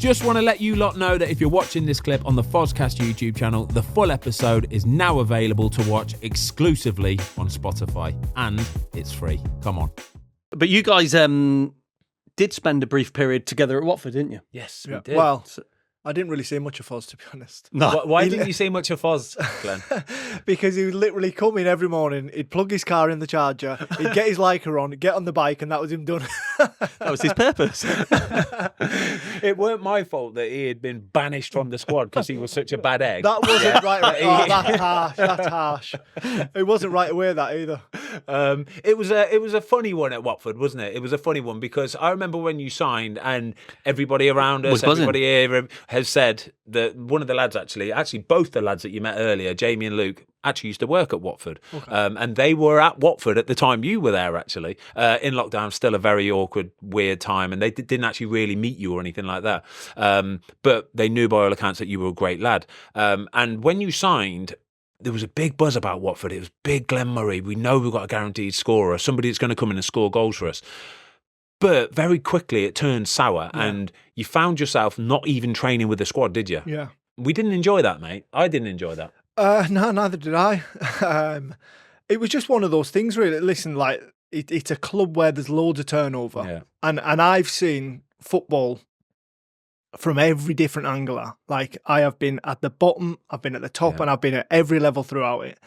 Just want to let you lot know that if you're watching this clip on the Fozcast YouTube channel, the full episode is now available to watch exclusively on Spotify, and it's free. Come on. But you guys did spend a brief period together at Watford, didn't you? Yes, Yeah. we did. Well, I didn't really see much of Foz, to be honest. No. Why didn't you see much of Foz, Glenn? Because he would literally come in every morning, he'd plug his car in the charger, he'd get his Leica on, get on the bike, and that was him done. That was his purpose. It weren't my fault that he had been banished from the squad because he was such a bad egg. That wasn't right. Oh, that's harsh. That's harsh. It wasn't right away, that either. It was a funny one at Watford, wasn't it? It was a funny one because I remember when you signed and everybody around us, everybody here has said that one of the lads actually both the lads that you met earlier, Jamie and Luke, actually used to work at Watford. Okay. And they were at Watford at the time you were there, actually. In lockdown, still a very awkward, weird time, and they didn't actually really meet you or anything like that. But they knew by all accounts that you were a great lad. And when you signed, there was a big buzz about Watford. It was big Glenn Murray. We know we've got a guaranteed scorer, somebody that's going to come in and score goals for us. But very quickly it turned sour, and you found yourself not even training with the squad, did you? Yeah. We didn't enjoy that, mate. I didn't enjoy that. No, neither did I. It was just one of those things, really. Listen, like it's a club where there's loads of turnover, and I've seen football from every different angle. Like I have been at the bottom, I've been at the top, and I've been at every level throughout it.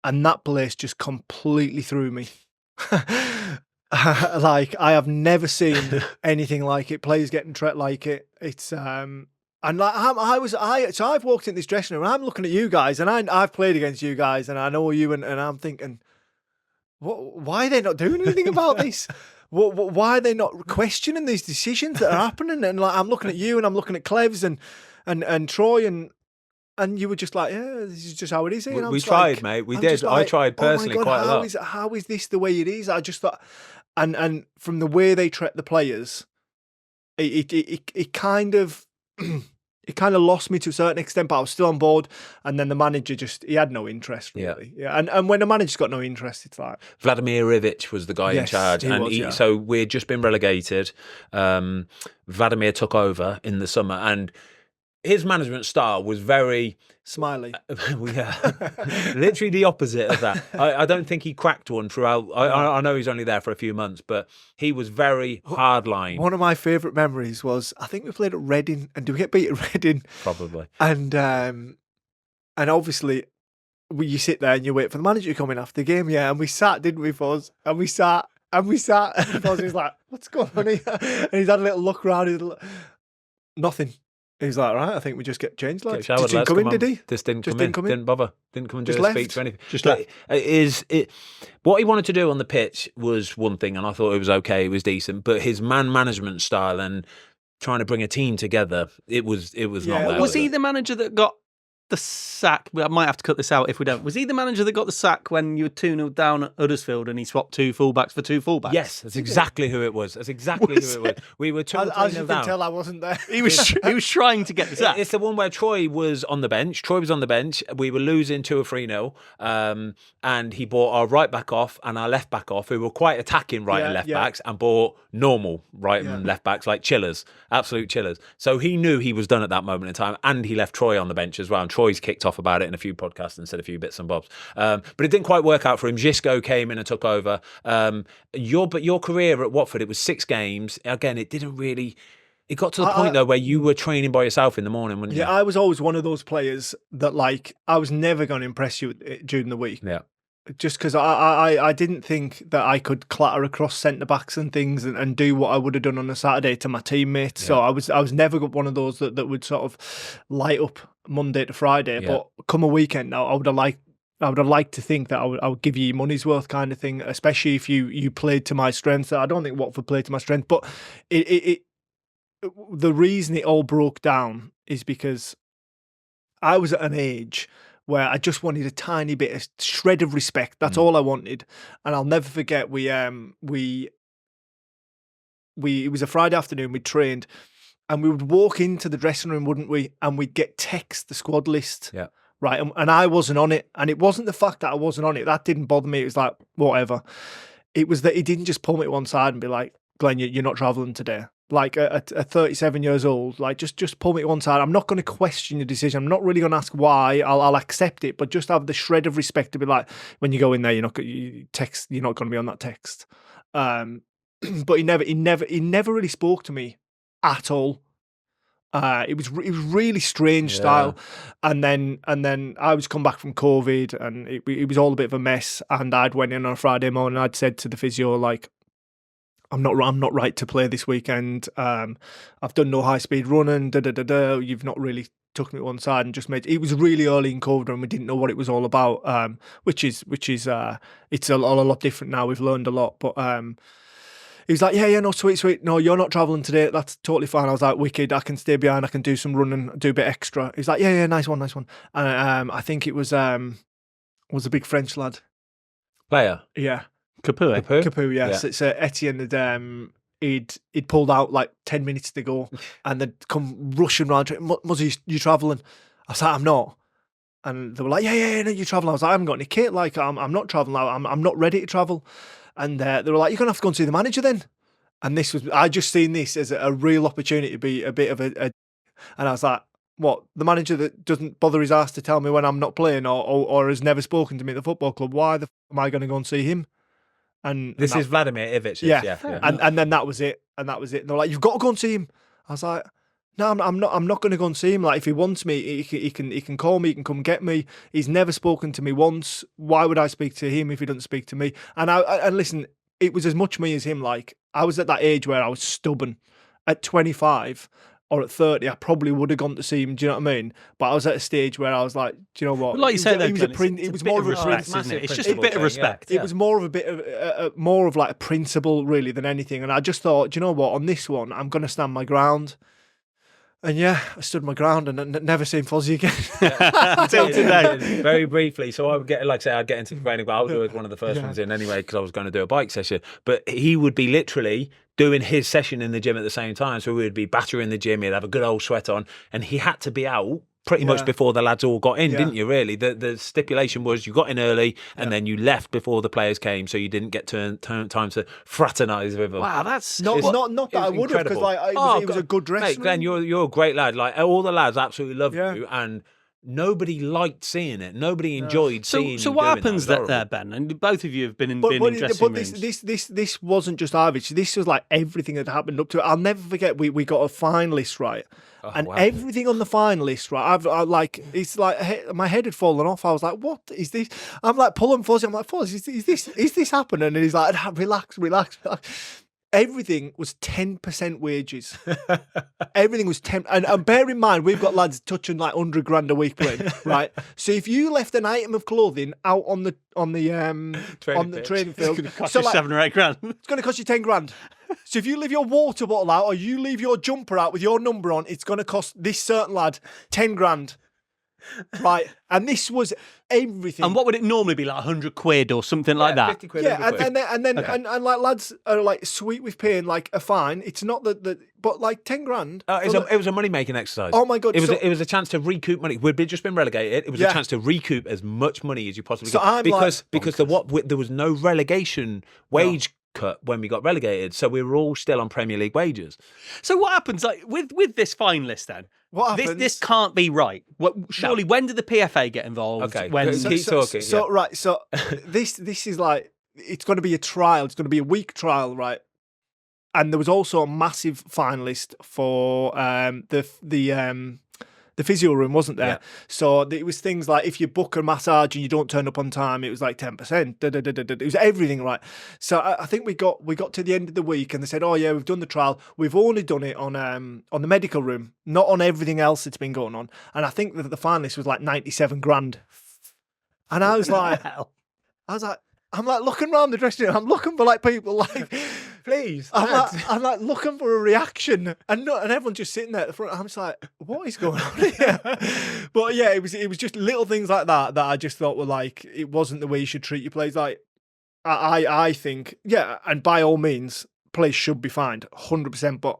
And that place just completely threw me. Like I have never seen anything like it. Players getting treated like it. It's and like so I've walked in this dressing room and I'm looking at you guys, and I've played against you guys, and I know you, and I'm thinking, why are they not doing anything about this? Why are they not questioning these decisions that are happening? And like I'm looking at you, and I'm looking at Clevs and Troy, and you were just like, yeah, this is just how it is. And we tried, mate. We did. I tried personally quite a lot. How is this the way it is? I just thought, and from the way they treat the players, it kind of it kind of lost me to a certain extent. But I was still on board. And then the manager he had no interest really. Yeah. And when the manager's got no interest, it's like Vladimir Ivic was the guy in charge, so we'd just been relegated. Vladimir took over in the summer, and his management style was very smiley. Literally the opposite of that. I don't think he cracked one throughout. I know he's only there for a few months, but he was very hardline. One of my favourite memories was, I think we played at Reading, and did we get beat at Reading? Probably. And obviously, you sit there and you wait for the manager to come in after the game, and we sat, didn't we, Foz? And we sat, and Foz was like, what's going on here? And he's had a little look around, nothing. He's like, right, I think we just get changed. Like, didn't come in, did he? Just didn't come in. Didn't bother. Didn't come and do a speech or anything. Just left. What he wanted to do on the pitch was one thing, and I thought it was okay, it was decent. But his man management style and trying to bring a team together, it was not there. Was he the manager that got the sack? I might have to cut this out if we don't. Was he the manager that got the sack when you were 2-0 down at Huddersfield and he swapped 2 fullbacks for 2 fullbacks? Yes, that's exactly who it was. That's exactly who it was. We were 2 As you can tell, I wasn't there. He was trying to get the sack. It's the one where Troy was on the bench. We were losing 2 or 3-0, and he bought our right back off and our left back off, who were quite attacking right and left backs, and bought normal right and left backs, like chillers, absolute chillers. So he knew he was done at that moment in time, and he left Troy on the bench as well. And Troy's kicked off about it in a few podcasts and said a few bits and bobs. But it didn't quite work out for him. Zisco came in and took over. Your career at Watford, it was 6 games. Again, it didn't really... It got to the point, though, where you were training by yourself in the morning, weren't you? Yeah, I was always one of those players that, like, I was never going to impress you during the week. Yeah. Just because I didn't think that I could clatter across centre-backs and things and do what I would have done on a Saturday to my teammates. Yeah. So I was never one of those that would sort of light up Monday to Friday. Yeah. But come a weekend now, I would have liked to think that I would give you your money's worth kind of thing, especially if you played to my strengths. I don't think Watford played to my strength, but the reason it all broke down is because I was at an age where I just wanted a tiny bit, a shred of respect. That's all I wanted. And I'll never forget, it was a Friday afternoon, we trained, and we would walk into the dressing room, wouldn't we? And we'd get the squad list. Yeah. Right. And I wasn't on it. And it wasn't the fact that I wasn't on it. That didn't bother me. It was like, whatever. It was that he didn't just pull me to one side and be like, Glenn, you're not travelling today. like at 37 years old, like just pull me to one side. I'm not going to question your decision. I'm not really going to ask why. I'll accept it, but just have the shred of respect to be like, when you go in there, you're not going to be on that text. But he never really spoke to me at all. It was really strange style, and then I was come back from COVID, and it was all a bit of a mess. And I'd went in on a Friday morning. And I'd said to the physio, like, I'm not right to play this weekend. I've done no high speed running. You've not really took me to one side and just made. It was really early in COVID, and we didn't know what it was all about. Which is it's a lot different now. We've learned a lot, but he was like, yeah, no, sweet. No, you're not travelling today. That's totally fine. I was like, wicked. I can stay behind. I can do some running, do a bit extra. He's like, yeah, nice one. And I think it was a big French lad. Player? Yeah. Capu, yeah. So Etienne had, he'd pulled out like 10 minutes to go and they'd come rushing round. Muzzy, you travelling? I was like, I'm not. And they were like, yeah, no, you travelling? I was like, I haven't got any kit. Like, I'm not travelling. I'm not ready to travel. And they were like, you're going to have to go and see the manager then. And I just seen this as a real opportunity to be a bit of a and I was like, what, the manager that doesn't bother his ass to tell me when I'm not playing or has never spoken to me at the football club, why the am I going to go and see him? And this is Vladimir Ivic. Yeah. And then that was it. And they were like, you've got to go and see him. I was like, no, I'm not going to go and see him. Like, if he wants me, he can call me, he can come get me. He's never spoken to me once. Why would I speak to him if he doesn't speak to me? And listen, it was as much me as him. Like, I was at that age where I was stubborn. At 25 or at 30, I probably would have gone to see him. Do you know what I mean? But I was at a stage where I was like, do you know what? Like you said, it was more of a respect, isn't it? It's just a bit of respect. It was more of a bit of more of like a principle really than anything. And I just thought, do you know what? On this one, I'm going to stand my ground. And yeah, I stood my ground and never seen Fozzie again until today. Very briefly, so I would get, like I say, I'd get into training, but I was always one of the first ones in anyway because I was going to do a bike session. But he would be literally doing his session in the gym at the same time. So we would be battering the gym, he'd have a good old sweat on, and he had to be out pretty much before the lads all got in, didn't you, really? The stipulation was you got in early and then you left before the players came, so you didn't get time to fraternise with them. Wow, that's... Not that I would have, because it was a good dressing room. Glenn, you're a great lad. Like, all the lads absolutely love you, and nobody liked seeing it. Nobody enjoyed seeing you. So what happens there, Ben? And both of you have been in dressing rooms. This wasn't just Ivich. This was like everything that happened up to it. I'll never forget, we got a fine list, right? Everything on the fine list, right? It's like my head had fallen off. I was like, "What is this?" I'm like pulling Fozzie. I'm like, "Fozzie, is this happening?" And he's like, "Relax." Everything was 10% wages. Everything was 10%. And bear in mind, we've got lads touching like $100,000 a week playing, right? So if you left an item of clothing out on the training field, it's going to cost you 7 or 8 grand. It's going to cost you 10 grand. So if you leave your water bottle out or you leave your jumper out with your number on, it's going to cost this certain lad 10 grand. Right, and this was everything. And what would it normally be, like 100 quid or something like that? 50 quid. Yeah, and like lads are like sweet with paying like a fine. It's not that, but like 10 grand. It was a money making exercise. Oh my god! It was a chance to recoup money. We'd just been relegated. It was a chance to recoup as much money as you possibly could. Because there was no relegation wage cut when we got relegated, so we were all still on Premier League wages. So what happens, like with this fine list then? What happens? This can't be right. Surely, when did the PFA get involved? Okay, keep talking. So this is like, it's going to be a trial. It's going to be a week trial, right? And there was also a massive fine list for the physio room, wasn't there? Yeah. So it was things like if you book a massage and you don't turn up on time, it was like 10%. It was everything, right? So I think we got to the end of the week and they said, "Oh yeah, we've done the trial. We've only done it on the medical room, not on everything else that's been going on." And I think that the fine list was like 97 grand. And I was like, I'm like looking around the dressing room. I'm looking for like people like, please. I'm like looking for a reaction, and everyone's just sitting there at the front. I'm just like, what is going on here? But yeah, it was just little things like that I just thought were like, it wasn't the way you should treat your players. Like, I think, yeah, and by all means, players should be fined 100%. But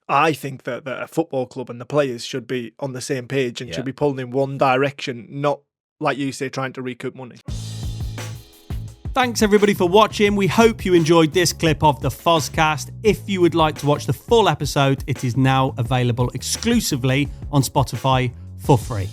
I think that a football club and the players should be on the same page and should be pulling in one direction, not like you say, trying to recoup money. Thanks everybody for watching. We hope you enjoyed this clip of the Fozcast. If you would like to watch the full episode, it is now available exclusively on Spotify for free.